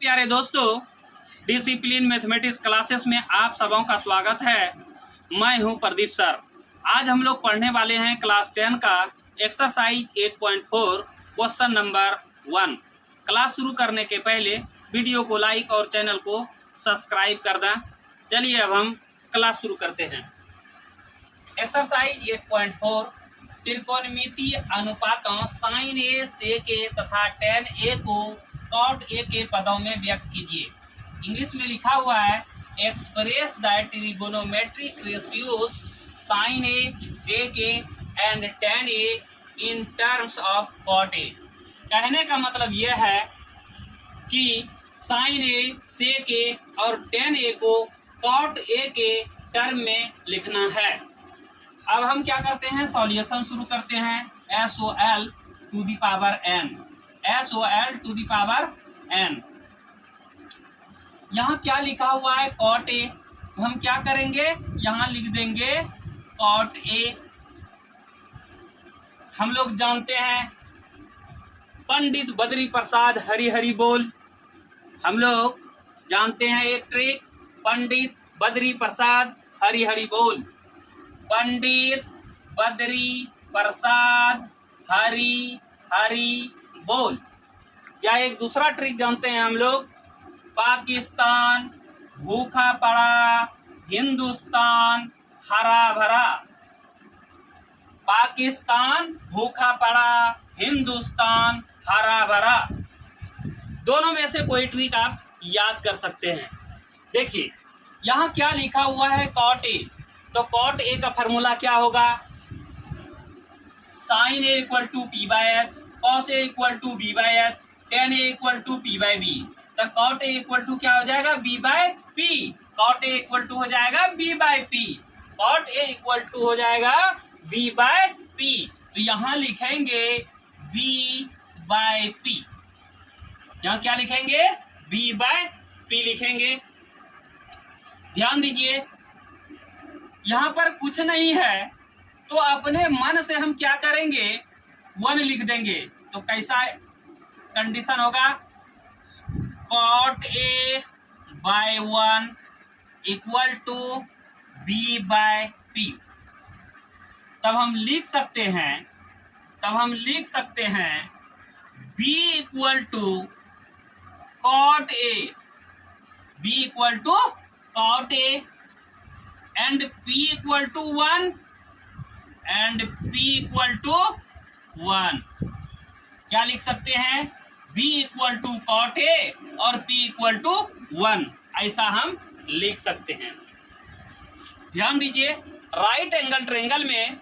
प्यारे दोस्तों, discipline mathematics classes में आप सबों का स्वागत है। मैं हूं प्रदीप सर। आज हम लोग पढ़ने वाले हैं क्लास 10 का एक्सरसाइज 8.4 क्वेश्चन नंबर 1। क्लास शुरू करने के पहले वीडियो को लाइक और चैनल को सब्सक्राइब कर दें। चलिए अब हम क्लास शुरू करते हैं। एक्सरसाइज 8.4 त्रिकोणमितीय अनुपातों साइन ए सेक ए तथा टेन ए को कॉट ए के पदों में व्यक्त कीजिए। इंग्लिश में लिखा हुआ है express the trigonometric ratios sine A sec A and tan A in terms of cot A. कहने का मतलब यह है कि साइन ए सेक ए और टेन ए को कॉट ए के टर्म में लिखना है। अब हम क्या करते हैं, सॉल्यूशन शुरू करते हैं। SOL to the power n, SOL to the power n। यहाँ क्या लिखा हुआ है, कॉट ए, तो हम क्या करेंगे, यहाँ लिख देंगे कॉट ए। हम लोग जानते हैं पंडित बद्री प्रसाद हरि हरि बोल। हम लोग जानते हैं एक ट्रिक, पंडित बद्री प्रसाद हरि हरि बोल। पंडित बद्री प्रसाद हरि हरि बोल। या एक दूसरा ट्रिक जानते हैं हम लोग, पाकिस्तान भूखा पड़ा हिंदुस्तान हरा भरा। पाकिस्तान भूखा पड़ा हिंदुस्तान हरा भरा। दोनों में से कोई ट्रिक आप याद कर सकते हैं। देखिए यहाँ क्या लिखा हुआ है, कॉट ए। तो कॉट ए का फॉर्मूला क्या होगा, sine A equal to P by H, cos A equal to B by H, tan A equal to P by B. तो कॉट ए इक्वल टू क्या हो जाएगा, B by P. Cot A equal to हो जाएगा B by P. Cot A equal to हो जाएगा B by P. तो यहाँ लिखेंगे बी बाई पी। यहाँ क्या लिखेंगे, बी बाई पी लिखेंगे। ध्यान दीजिए यहाँ पर कुछ नहीं है तो अपने मन से हम क्या करेंगे, 1 लिख देंगे। तो कैसा कंडीशन होगा, cot A by 1 equal to B by P. तब हम लिख सकते हैं B equal to cot A, B equal to cot A and P equal to 1 and P equal to 1। क्या लिख सकते हैं, B equal to cot A और P इक्वल टू 1, ऐसा हम लिख सकते हैं। ध्यान दीजिए राइट एंगल ट्रायंगल में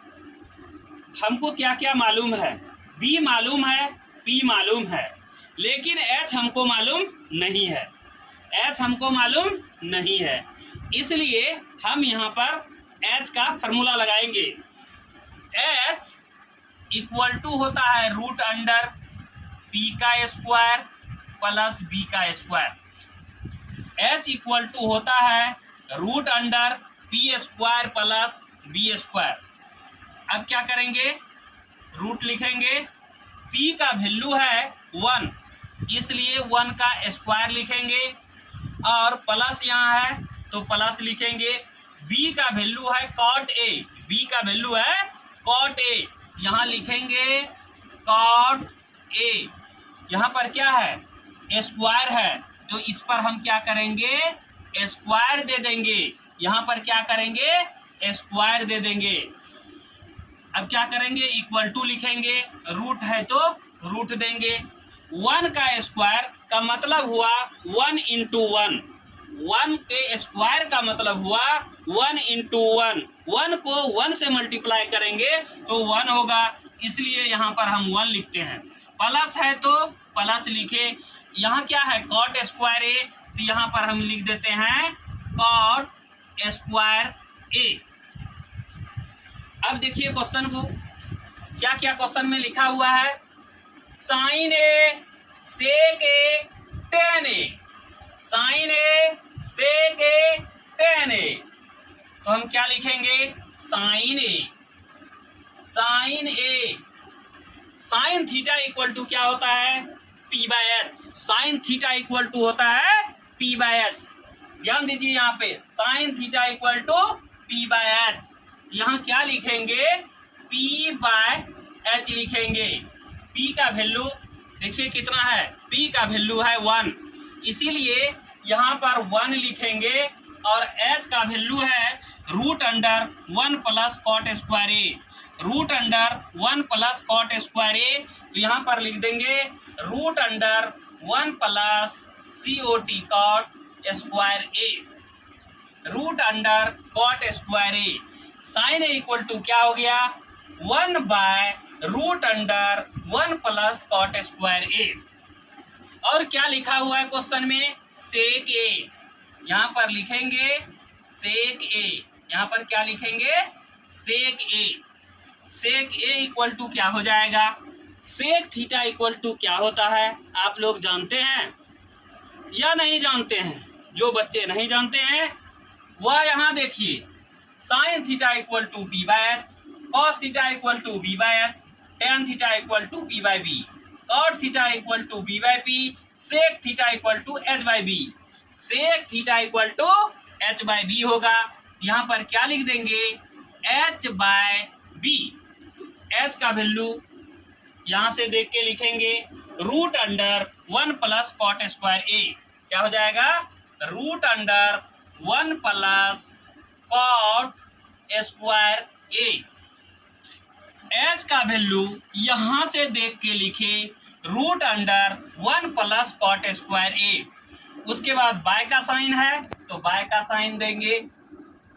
हमको क्या क्या मालूम है, B मालूम है, P मालूम है, लेकिन H हमको मालूम नहीं है। H हमको मालूम नहीं है, इसलिए हम यहाँ पर H का फॉर्मूला लगाएंगे। H इक्वल टू होता है रूट अंडर P का स्क्वायर प्लस B का स्क्वायर। H इक्वल टू होता है root under P square plus B square. अब क्या करेंगे, रूट लिखेंगे, P का वैल्यू है 1, इसलिए 1 का स्क्वायर लिखेंगे और प्लस यहाँ है तो प्लस लिखेंगे। B का वैल्यू है कॉट ए, B का वैल्यू है कॉट ए, यहाँ लिखेंगे कॉट ए। यहाँ पर क्या है, स्क्वायर है, तो इस पर हम क्या करेंगे, स्क्वायर दे देंगे। यहाँ पर क्या करेंगे, स्क्वायर दे देंगे। अब क्या करेंगे, इक्वल टू लिखेंगे, रूट है तो रूट देंगे। 1 का स्क्वायर का मतलब हुआ 1 इंटू 1, 1 के स्क्वायर का मतलब हुआ 1 इंटू 1। 1 को 1 से मल्टीप्लाई करेंगे तो 1 होगा, इसलिए यहाँ पर हम 1 लिखते हैं। प्लस है तो प्लस लिखे। यहाँ क्या है, कॉट स्क्वायर ए, तो यहाँ पर हम लिख देते हैं कॉट स्क्वायर ए। अब देखिए क्वेश्चन को, क्या क्या क्वेश्चन में लिखा हुआ है, sine A sec A tan A, sine A sec A tan A. तो हम क्या लिखेंगे, sine A, sine A, sine theta equal to क्या होता है, P P by H. Sine theta equal to होता है पी बाय एच। ध्यान दीजिए यहाँ पे sine theta equal to P by H. यहाँ क्या लिखेंगे, पी बाय एच लिखेंगे। पी का वैल्यू देखिए कितना है, पी का वैल्यू है 1, इसीलिए यहाँ पर 1 लिखेंगे। और एच का वैल्यू है root under 1 plus cot square A. Root under 1 plus cot square A, तो यहाँ पर लिख देंगे root under 1 plus COT cot square A. Root under cot square A. Sine A equal to क्या हो गया, 1 by root under 1 plus cot square A. और क्या लिखा हुआ है क्वेश्चन में, सेक ए। यहाँ पर लिखेंगे सेक ए। यहाँ पर क्या लिखेंगे, sec A. Sec A equal to क्या हो जाएगा, सेक थीटा इक्वल टू क्या होता है, आप लोग जानते हैं या नहीं जानते हैं? जो बच्चे नहीं जानते हैं वह यहाँ देखिए, sine theta equal to P by H, cos theta equal to B by H, tan theta equal to P by B, cot theta equal to B by P, sec theta equal to H by B. Sec theta equal to H by B होगा। यहाँ पर क्या लिख देंगे, H by B. H का value यहाँ से देख के लिखेंगे root under 1 plus cot square ए। क्या हो जाएगा, root under 1 plus cot square A. H का वैल्यू यहाँ से देख के लिखे root under 1 plus cot square A. उसके बाद बाय का साइन है तो बाय का साइन देंगे।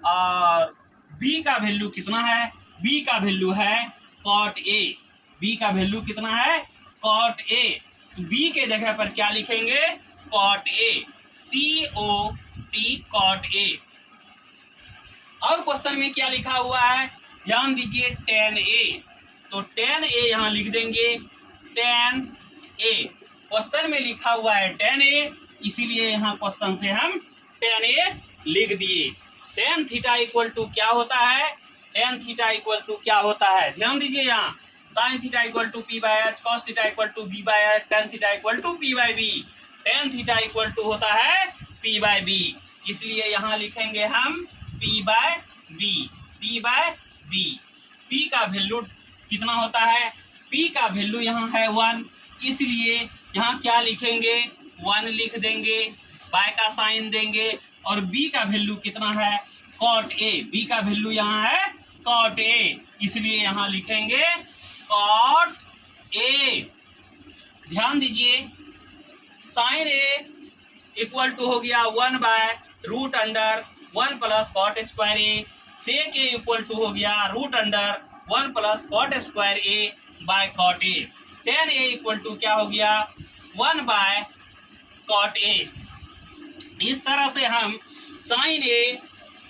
और बी का वैल्यू कितना है, बी का वैल्यू है कॉट ए। बी का वैल्यू कितना है, कॉट ए। बी के जगह पर क्या लिखेंगे, cot A, COT cot A. और क्वेश्चन में क्या लिखा हुआ है, ध्यान दीजिए tan a, तो tan a यहाँ लिख देंगे tan a। क्वेश्चन में लिखा हुआ है tan a, इसीलिए यहाँ क्वेश्चन से हम tan a लिख दिए। tan थीटा इक्वल टू क्या होता है, tan थीटा इक्वल टू क्या होता है, ध्यान दीजिए यहाँ sine theta equal to P by H, cos theta equal to B by H, tan theta equal to P by B. Tan theta equal to होता है पी बाय बी, इसलिए यहाँ लिखेंगे हम P by B, P by B. P का value कितना होता है, पी का वैल्यू यहाँ है 1, इसलिए यहाँ क्या लिखेंगे, 1 लिख देंगे, बाय का साइन देंगे। और बी का वैल्यू कितना है, कॉट ए। बी का वैल्यू यहाँ है कॉट ए, इसलिए यहाँ लिखेंगे कॉट ए। ध्यान दीजिए साइन ए इक्वल टू हो गया 1 by root under 1 plus cot square A. Sec A equal to हो गया root under 1 plus cot square A by cot A. Tan A equal to क्या हो गया, 1 बाय कॉट ए। इस तरह से हम साइन ए,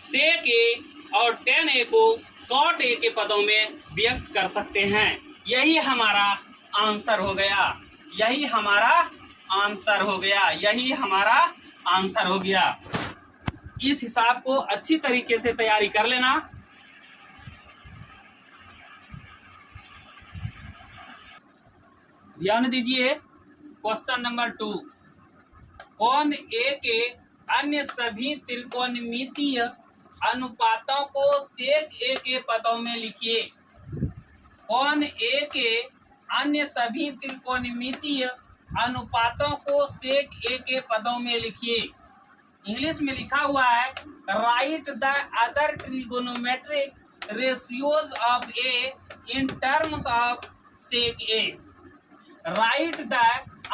सेक ए और टेन ए को कॉट ए के पदों में व्यक्त कर सकते हैं। यही हमारा आंसर हो गया, यही हमारा आंसर हो गया, यही हमारा आंसर हो गया। इस हिसाब को अच्छी तरीके से तैयारी कर लेना। ध्यान दीजिए क्वेश्चन नंबर 2, कोण ए के अन्य सभी त्रिकोणमितीय अनुपातों को सेक ए के पदों में लिखिए। कोण ए के अन्य सभी त्रिकोणमितीय अनुपातों को सेक ए के पदों में लिखिए। इंग्लिश में लिखा हुआ है write the other trigonometric ratios of A in terms of sec A. Write the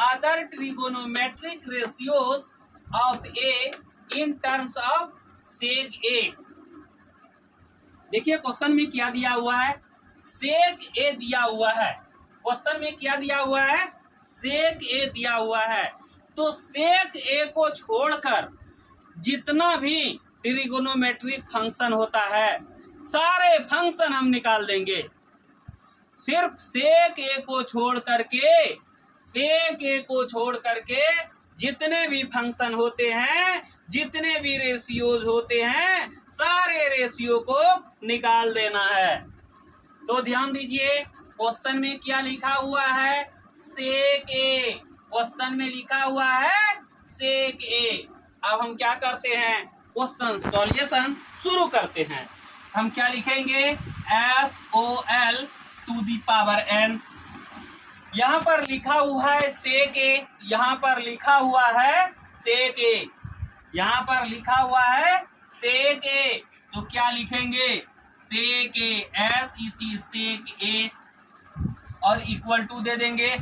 other trigonometric ratios of A in terms of sec A. देखिए क्वेश्चन में क्या दिया हुआ है, सेक ए दिया हुआ है। क्वेश्चन में क्या दिया हुआ है, सेक ए दिया हुआ है। तो सेक ए को छोड़कर जितना भी ट्रिगोनोमेट्रिक फंक्शन होता है सारे फंक्शन हम निकाल देंगे। सिर्फ सेक ए को छोड़ करके, सेक ए को छोड़ करके जितने भी फंक्शन होते हैं, जितने भी रेशियोज होते हैं, सारे रेशियो को निकाल देना है। तो ध्यान दीजिए क्वेश्चन में क्या लिखा हुआ है, सेक ए। क्वेश्चन में लिखा हुआ है सेक ए। अब हम क्या करते हैं, क्वेश्चन सॉल्यूशन शुरू करते हैं। हम क्या लिखेंगे, SOL to the power n। यहाँ पर लिखा हुआ है सेक ए, यहाँ पर लिखा हुआ है सेक ए, यहाँ पर लिखा हुआ है सेक ए। तो क्या लिखेंगे, sec A, SEC sec A और इक्वल टू दे देंगे।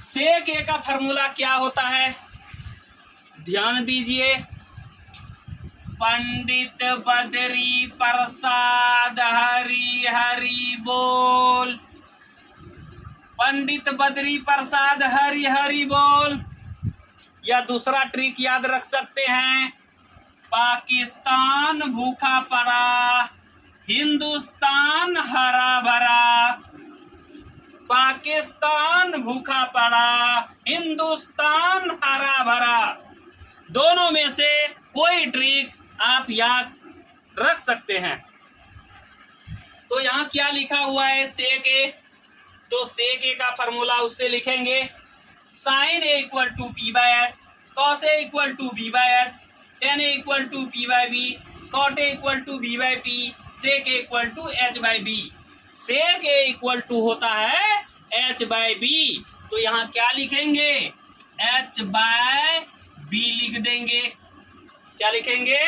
सेक ए का फॉर्मूला क्या होता है, ध्यान दीजिए, पंडित बद्री प्रसाद हरि हरि बोल, पंडित बद्री प्रसाद हरि हरि बोल। या दूसरा ट्रिक याद रख सकते हैं, पाकिस्तान भूखा पड़ा, हिंदुस्तान हरा भरा, पाकिस्तान भूखा पड़ा, हिंदुस्तान हरा भरा। दोनों में से कोई ट्रिक आप याद रख सकते हैं। तो यहाँ क्या लिखा हुआ है, सेक ए, तो सेक ए का फॉर्मूला उससे लिखेंगे, sine A equal to P by H, cos A equal to B by H, tan A equal to P by B, cot A equal to B by P, sec A equal to H by B. Sec A equal to होता है H by B, तो यहाँ क्या लिखेंगे, H by B लिख देंगे। क्या लिखेंगे,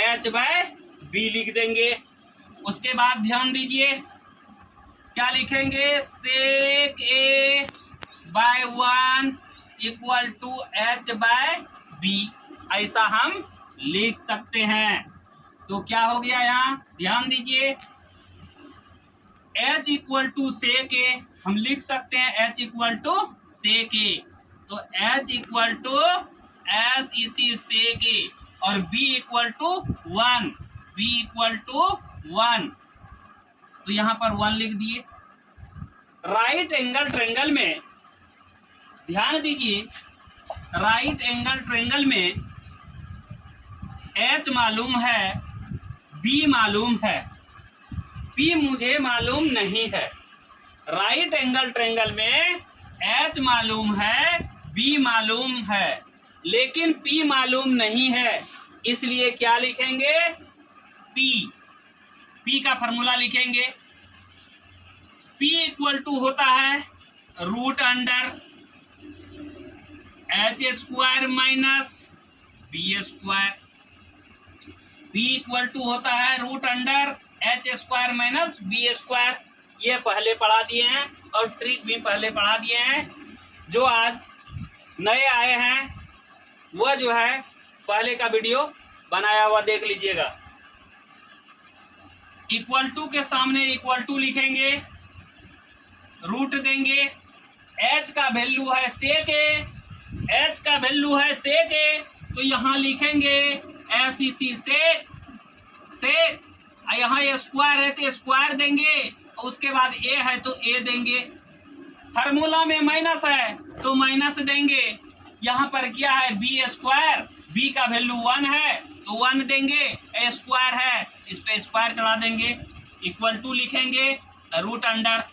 एच बाय बी लिख देंगे। उसके बाद ध्यान दीजिए, क्या लिखेंगे, sec A by 1 equal to H by B, ऐसा हम लिख सकते हैं। तो क्या हो गया, यहाँ ध्यान दीजिए, h equal to sec A हम लिख सकते हैं, h equal to sec A, तो h equal to SEC sec A और b equal to 1, b equal to 1, तो यहाँ पर 1 लिख दिए। राइट एंगल ट्रायंगल में ध्यान दीजिए, राइट एंगल ट्रायंगल में h मालूम है, b मालूम है, p मुझे मालूम नहीं है। राइट एंगल ट्रायंगल में h मालूम है, b मालूम है, लेकिन p मालूम नहीं है, इसलिए क्या लिखेंगे, p का फॉर्मूला लिखेंगे। p इक्वल टू होता है root under H square minus B square, p equal to होता है root under H square minus B square. ये पहले पढ़ा दिए हैं और ट्रिक भी पहले पढ़ा दिए हैं। जो आज नए आए हैं वह जो है पहले का वीडियो बनाया हुआ देख लीजिएगा। इक्वल टू के सामने इक्वल टू लिखेंगे, रूट देंगे, h का वैल्यू है सेक ए, h का वैल्यू है सेक ए, तो यहाँ लिखेंगे SEC से यहाँ ये स्क्वायर है तो स्क्वायर देंगे, उसके बाद a है तो a देंगे। फार्मूला में माइनस है तो माइनस देंगे। यहाँ पर क्या है, बी स्क्वायर, b का वैल्यू 1 है तो 1 देंगे, a स्क्वायर है इस पे स्क्वायर चढ़ा देंगे, इक्वल टू लिखेंगे root under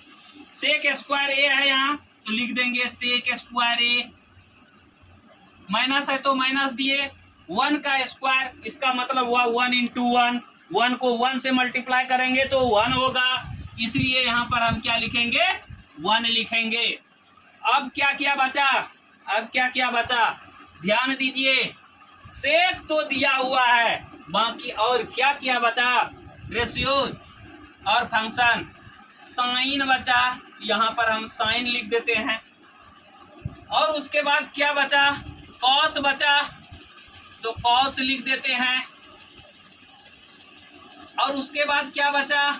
sec square a है यहाँ तो लिख देंगे सेक स्क्वायर a, माइनस है तो माइनस दिए, 1 का स्क्वायर, इसका मतलब हुआ 1 इंटू 1, 1 को 1 से मल्टीप्लाई करेंगे तो 1 होगा, इसलिए यहाँ पर हम क्या लिखेंगे, 1 लिखेंगे। अब क्या क्या बचा, अब क्या क्या बचा, ध्यान दीजिए, सेक तो दिया हुआ है, बाकी और क्या क्या बचा, रेशियो और फंक्शन, साइन बचा, यहाँ पर हम साइन लिख देते हैं। और उसके बाद क्या बचा, कॉस बचा तो कॉस लिख देते हैं। और उसके बाद क्या बचा,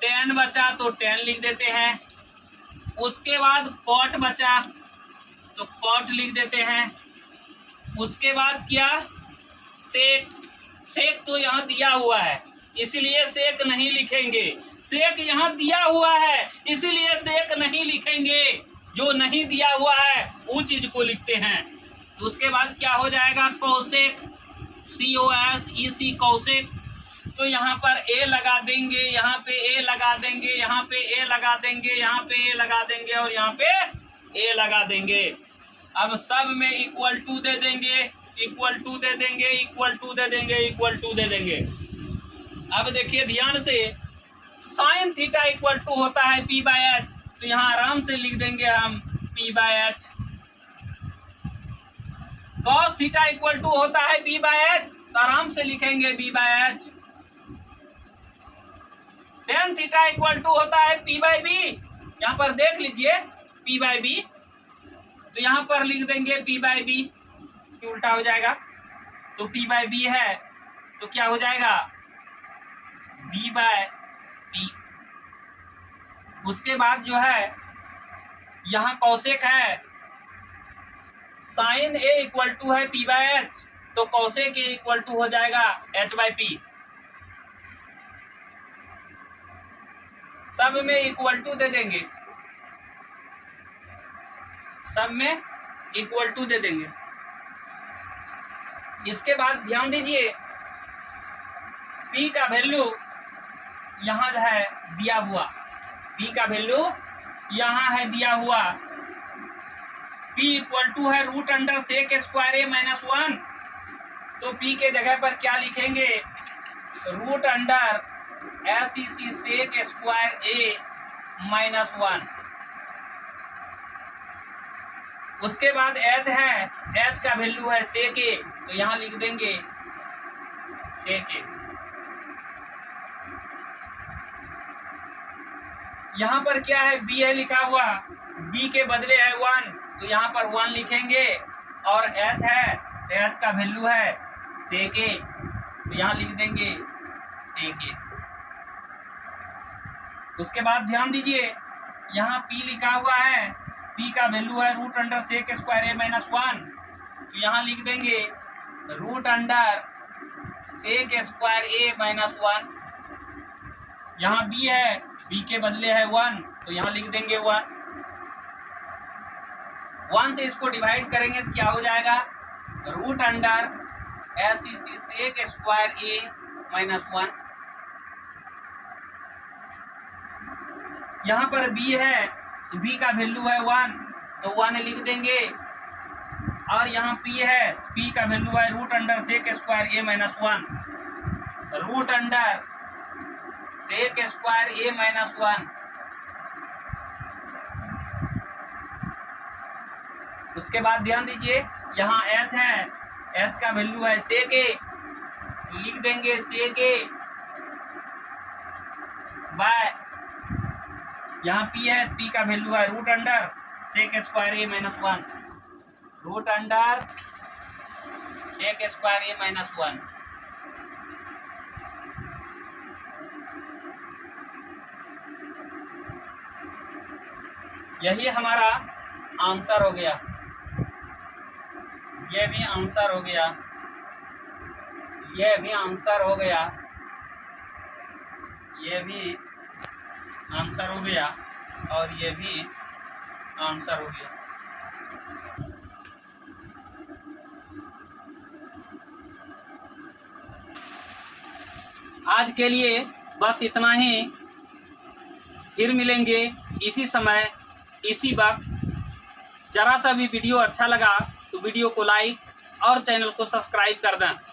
टेन बचा तो टेन लिख देते हैं। उसके बाद कॉट बचा तो कॉट लिख देते हैं। उसके बाद क्या, सेक, सेक तो यहाँ दिया हुआ है इसलिए सेक नहीं लिखेंगे, सेक यहाँ दिया हुआ है इसलिए सेक नहीं लिखेंगे, जो नहीं दिया हुआ है उस चीज को लिखते हैं। उसके बाद क्या हो जाएगा, कौसेक, COSEC कौसेक, तो यहाँ पर a लगा देंगे, यहाँ पे a लगा देंगे, यहाँ पे a लगा देंगे, यहाँ पे a लगा देंगे और यहाँ पे ए लगा देंगे। अब सब में इक्वल टू दे देंगे, इक्वल टू दे देंगे, इक्वल टू दे देंगे, इक्वल टू दे देंगे। अब देखिए ध्यान से, साइन थीटा इक्वल टू होता है पी बाय एच, तो यहाँ आराम से लिख देंगे हम P by H. Cos theta equal to होता है बी बाय एच, तो आराम से लिखेंगे B by H. Tan theta equal to होता है पी बाय बी, यहाँ पर देख लीजिए पी बाय बी, तो यहाँ पर लिख देंगे पी बाय बी। उल्टा हो जाएगा, तो पी बाय बी है तो क्या हो जाएगा बी बाय बी। उसके बाद जो है यहाँ कौसेक है, साइन ए इक्वल टू है पी बाय एच, तो कौसेक ए इक्वल टू हो जाएगा एच बाय पी। सब में इक्वल टू दे देंगे, सब में इक्वल टू दे देंगे। इसके बाद ध्यान दीजिए, P का वैल्यू यहाँ है दिया हुआ, P का वैल्यू यहाँ है दिया हुआ। P इक्वल टू है root under sec square A minus 1, तो P के जगह पर क्या लिखेंगे root under SEC sec square A minus 1। उसके बाद H है, H का वैल्यू है सेक ए, तो यहाँ लिख देंगे सेक ए। यहाँ पर क्या है B है लिखा हुआ, B के बदले है 1, तो यहाँ पर 1 लिखेंगे। और H है, H का वैल्यू है सेक ए, तो यहाँ लिख देंगे सेक ए। उसके बाद ध्यान दीजिए, यहाँ P लिखा हुआ है, P का वैल्यू है root under sec square A minus 1, तो यहाँ लिख देंगे root under sec square A minus 1। यहाँ B है, B के बदले है 1, तो यहाँ लिख देंगे 1। 1 से इसको डिवाइड करेंगे तो क्या हो जाएगा root under SEC sec square A minus 1। यहाँ पर B है, तो B का वैल्यू है 1, तो 1 लिख देंगे। और यहाँ P है, P का वैल्यू है root under sec square A minus 1, root under sec square A minus 1। उसके बाद ध्यान दीजिए, यहाँ H है, H का वैल्यू है सेक ए, तो लिख देंगे सेक ए बाय, यहाँ P है, P का वैल्यू है root under sec square A minus 1, root under sec square A minus 1। यही हमारा आंसर हो गया, यह भी आंसर हो गया, यह भी आंसर हो गया, यह भी आंसर हो गया, और यह भी आंसर हो गया। आज के लिए बस इतना ही, फिर मिलेंगे इसी समय इसी वक्त। जरा सा भी वीडियो अच्छा लगा तो वीडियो को लाइक और चैनल को सब्सक्राइब कर दें।